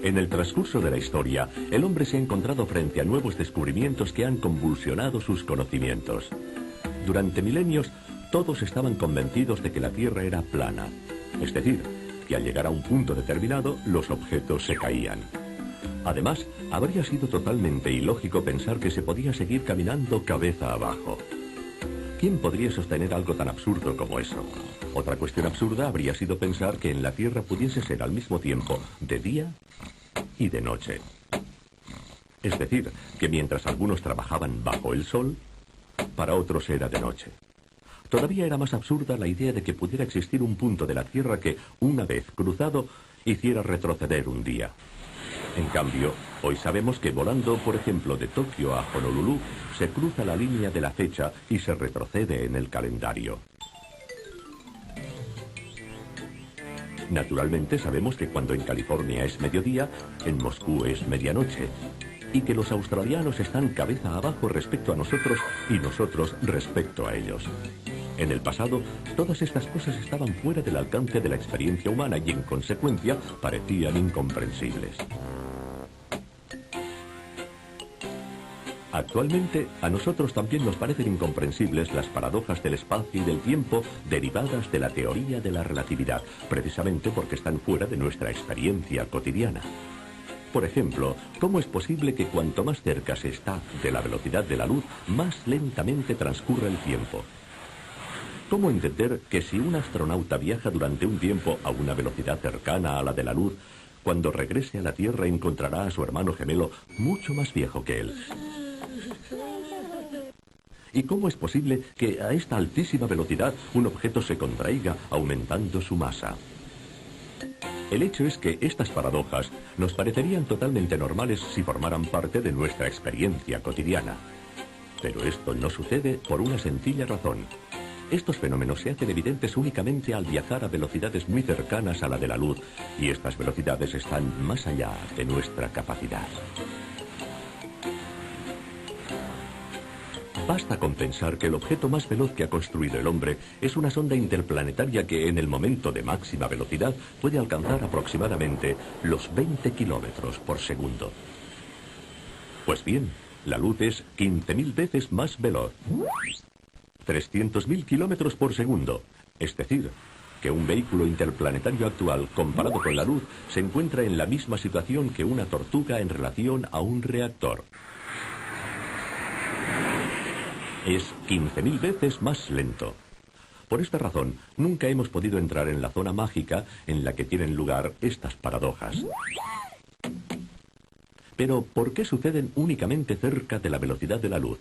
En el transcurso de la historia, el hombre se ha encontrado frente a nuevos descubrimientos que han convulsionado sus conocimientos. Durante milenios, todos estaban convencidos de que la Tierra era plana, es decir, que al llegar a un punto determinado, los objetos se caían. Además, habría sido totalmente ilógico pensar que se podía seguir caminando cabeza abajo. ¿Quién podría sostener algo tan absurdo como eso? Otra cuestión absurda habría sido pensar que en la Tierra pudiese ser al mismo tiempo de día y de noche. Es decir, que mientras algunos trabajaban bajo el sol, para otros era de noche. Todavía era más absurda la idea de que pudiera existir un punto de la Tierra que, una vez cruzado, hiciera retroceder un día. En cambio, hoy sabemos que volando, por ejemplo, de Tokio a Honolulu, se cruza la línea de la fecha y se retrocede en el calendario. Naturalmente sabemos que cuando en California es mediodía, en Moscú es medianoche, y que los australianos están cabeza abajo respecto a nosotros y nosotros respecto a ellos. En el pasado, todas estas cosas estaban fuera del alcance de la experiencia humana y, en consecuencia, parecían incomprensibles. Actualmente, a nosotros también nos parecen incomprensibles las paradojas del espacio y del tiempo derivadas de la teoría de la relatividad, precisamente porque están fuera de nuestra experiencia cotidiana. Por ejemplo, ¿cómo es posible que cuanto más cerca se está de la velocidad de la luz, más lentamente transcurra el tiempo? ¿Cómo entender que si un astronauta viaja durante un tiempo a una velocidad cercana a la de la luz, cuando regrese a la Tierra encontrará a su hermano gemelo mucho más viejo que él? ¿Y cómo es posible que a esta altísima velocidad un objeto se contraiga aumentando su masa? El hecho es que estas paradojas nos parecerían totalmente normales si formaran parte de nuestra experiencia cotidiana. Pero esto no sucede por una sencilla razón. Estos fenómenos se hacen evidentes únicamente al viajar a velocidades muy cercanas a la de la luz, y estas velocidades están más allá de nuestra capacidad. Basta con pensar que el objeto más veloz que ha construido el hombre es una sonda interplanetaria que en el momento de máxima velocidad puede alcanzar aproximadamente los 20 kilómetros por segundo. Pues bien, la luz es 15.000 veces más veloz. 300.000 kilómetros por segundo, es decir, que un vehículo interplanetario actual comparado con la luz se encuentra en la misma situación que una tortuga en relación a un reactor. Es 15.000 veces más lento. Por esta razón, nunca hemos podido entrar en la zona mágica en la que tienen lugar estas paradojas. Pero, ¿por qué suceden únicamente cerca de la velocidad de la luz?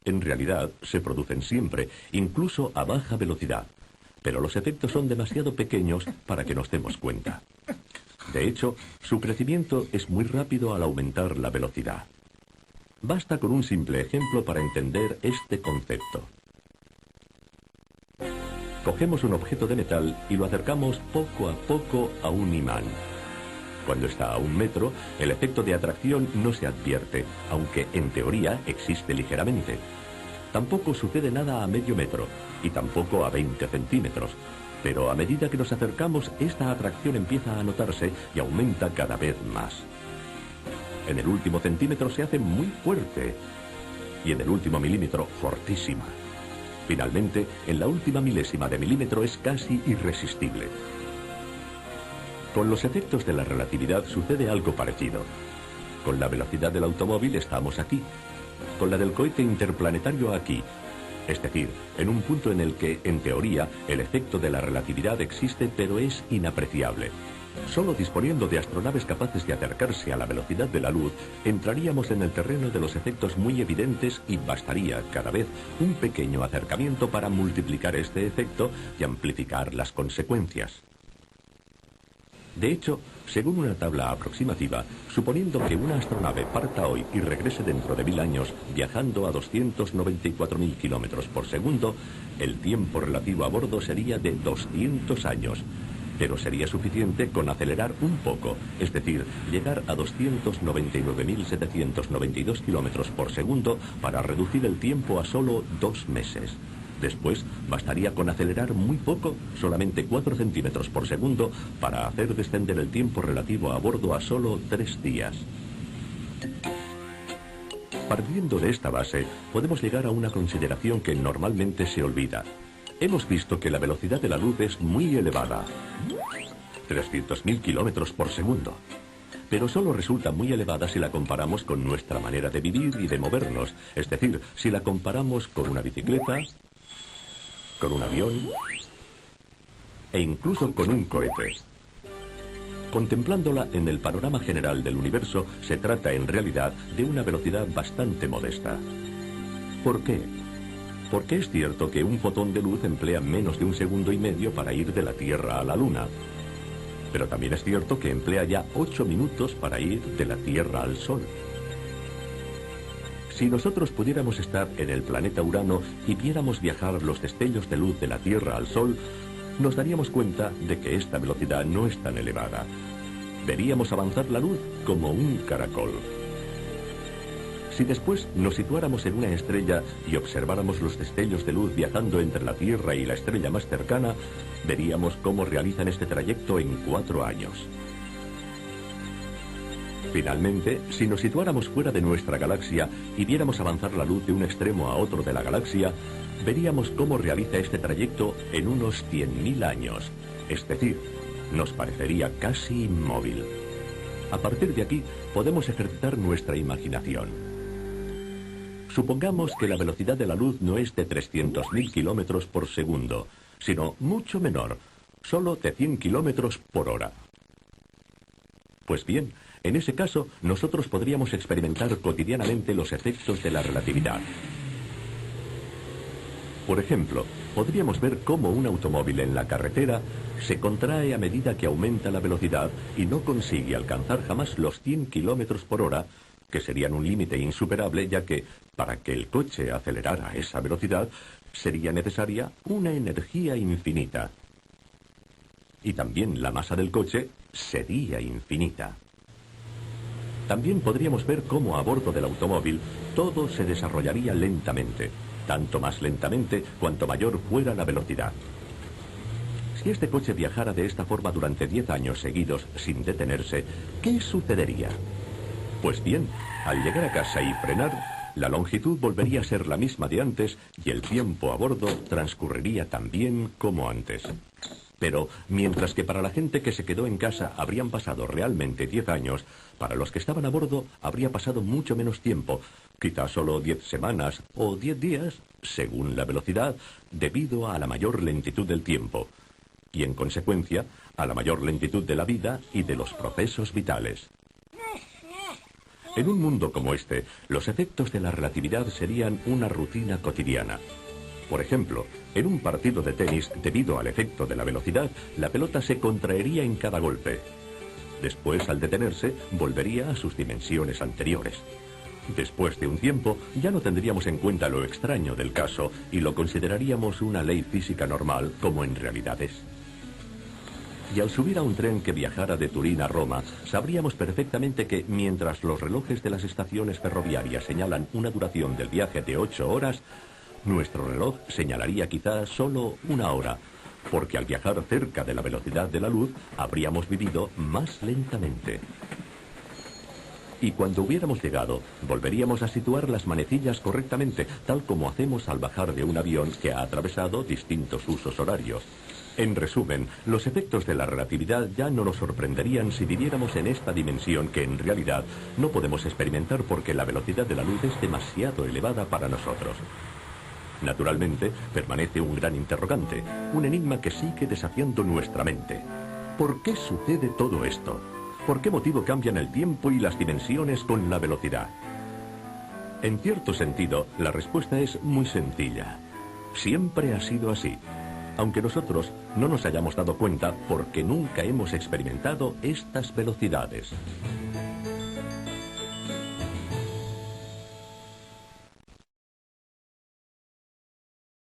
En realidad, se producen siempre, incluso a baja velocidad. Pero los efectos son demasiado pequeños para que nos demos cuenta. De hecho, su crecimiento es muy rápido al aumentar la velocidad. Basta con un simple ejemplo para entender este concepto. Cogemos un objeto de metal y lo acercamos poco a poco a un imán. Cuando está a 1 metro, el efecto de atracción no se advierte, aunque en teoría existe ligeramente. Tampoco sucede nada a medio metro, y tampoco a 20 centímetros. Pero a medida que nos acercamos, esta atracción empieza a notarse y aumenta cada vez más. En el último centímetro se hace muy fuerte, y en el último milímetro, fortísima. Finalmente, en la última milésima de milímetro es casi irresistible. Con los efectos de la relatividad sucede algo parecido. Con la velocidad del automóvil estamos aquí, con la del cohete interplanetario aquí, es decir, en un punto en el que, en teoría, el efecto de la relatividad existe pero es inapreciable. Solo disponiendo de astronaves capaces de acercarse a la velocidad de la luz, entraríamos en el terreno de los efectos muy evidentes y bastaría, cada vez, un pequeño acercamiento para multiplicar este efecto y amplificar las consecuencias. De hecho, según una tabla aproximativa, suponiendo que una astronave parta hoy y regrese dentro de 1000 años viajando a 294.000 kilómetros por segundo, el tiempo relativo a bordo sería de 200 años. Pero sería suficiente con acelerar un poco, es decir, llegar a 299.792 kilómetros por segundo para reducir el tiempo a solo 2 meses. Después, bastaría con acelerar muy poco, solamente 4 centímetros por segundo, para hacer descender el tiempo relativo a bordo a solo 3 días. Partiendo de esta base, podemos llegar a una consideración que normalmente se olvida. Hemos visto que la velocidad de la luz es muy elevada, 300.000 kilómetros por segundo. Pero solo resulta muy elevada si la comparamos con nuestra manera de vivir y de movernos. Es decir, si la comparamos con una bicicleta, con un avión e incluso con un cohete. Contemplándola en el panorama general del universo, se trata en realidad de una velocidad bastante modesta. ¿Por qué? Porque es cierto que un fotón de luz emplea menos de 1,5 segundos para ir de la Tierra a la Luna. Pero también es cierto que emplea ya 8 minutos para ir de la Tierra al Sol. Si nosotros pudiéramos estar en el planeta Urano y viéramos viajar los destellos de luz de la Tierra al Sol, nos daríamos cuenta de que esta velocidad no es tan elevada. Veríamos avanzar la luz como un caracol. Si después nos situáramos en una estrella y observáramos los destellos de luz viajando entre la Tierra y la estrella más cercana, veríamos cómo realizan este trayecto en 4 años. Finalmente, si nos situáramos fuera de nuestra galaxia y viéramos avanzar la luz de un extremo a otro de la galaxia, veríamos cómo realiza este trayecto en unos 100.000 años. Es decir, nos parecería casi inmóvil. A partir de aquí, podemos ejercitar nuestra imaginación. Supongamos que la velocidad de la luz no es de 300.000 kilómetros por segundo, sino mucho menor, solo de 100 kilómetros por hora. Pues bien, en ese caso, nosotros podríamos experimentar cotidianamente los efectos de la relatividad. Por ejemplo, podríamos ver cómo un automóvil en la carretera se contrae a medida que aumenta la velocidad y no consigue alcanzar jamás los 100 kilómetros por hora, que serían un límite insuperable, ya que, para que el coche acelerara a esa velocidad, sería necesaria una energía infinita. Y también la masa del coche sería infinita. También podríamos ver cómo a bordo del automóvil todo se desarrollaría lentamente, tanto más lentamente cuanto mayor fuera la velocidad. Si este coche viajara de esta forma durante 10 años seguidos sin detenerse, ¿qué sucedería? Pues bien, al llegar a casa y frenar, la longitud volvería a ser la misma de antes y el tiempo a bordo transcurriría tan bien como antes. Pero, mientras que para la gente que se quedó en casa habrían pasado realmente 10 años, para los que estaban a bordo habría pasado mucho menos tiempo, quizás solo 10 semanas o 10 días, según la velocidad, debido a la mayor lentitud del tiempo, y en consecuencia, a la mayor lentitud de la vida y de los procesos vitales. En un mundo como este, los efectos de la relatividad serían una rutina cotidiana. Por ejemplo, en un partido de tenis, debido al efecto de la velocidad, la pelota se contraería en cada golpe. Después, al detenerse, volvería a sus dimensiones anteriores. Después de un tiempo, ya no tendríamos en cuenta lo extraño del caso y lo consideraríamos una ley física normal, como en realidad es. Y al subir a un tren que viajara de Turín a Roma, sabríamos perfectamente que, mientras los relojes de las estaciones ferroviarias señalan una duración del viaje de 8 horas, nuestro reloj señalaría quizás solo 1 hora, porque al viajar cerca de la velocidad de la luz, habríamos vivido más lentamente. Y cuando hubiéramos llegado, volveríamos a situar las manecillas correctamente, tal como hacemos al bajar de un avión que ha atravesado distintos usos horarios. En resumen, los efectos de la relatividad ya no nos sorprenderían si viviéramos en esta dimensión que en realidad no podemos experimentar porque la velocidad de la luz es demasiado elevada para nosotros. Naturalmente, permanece un gran interrogante, un enigma que sigue desafiando nuestra mente. ¿Por qué sucede todo esto? ¿Por qué motivo cambian el tiempo y las dimensiones con la velocidad? En cierto sentido, la respuesta es muy sencilla. Siempre ha sido así, aunque nosotros no nos hayamos dado cuenta porque nunca hemos experimentado estas velocidades.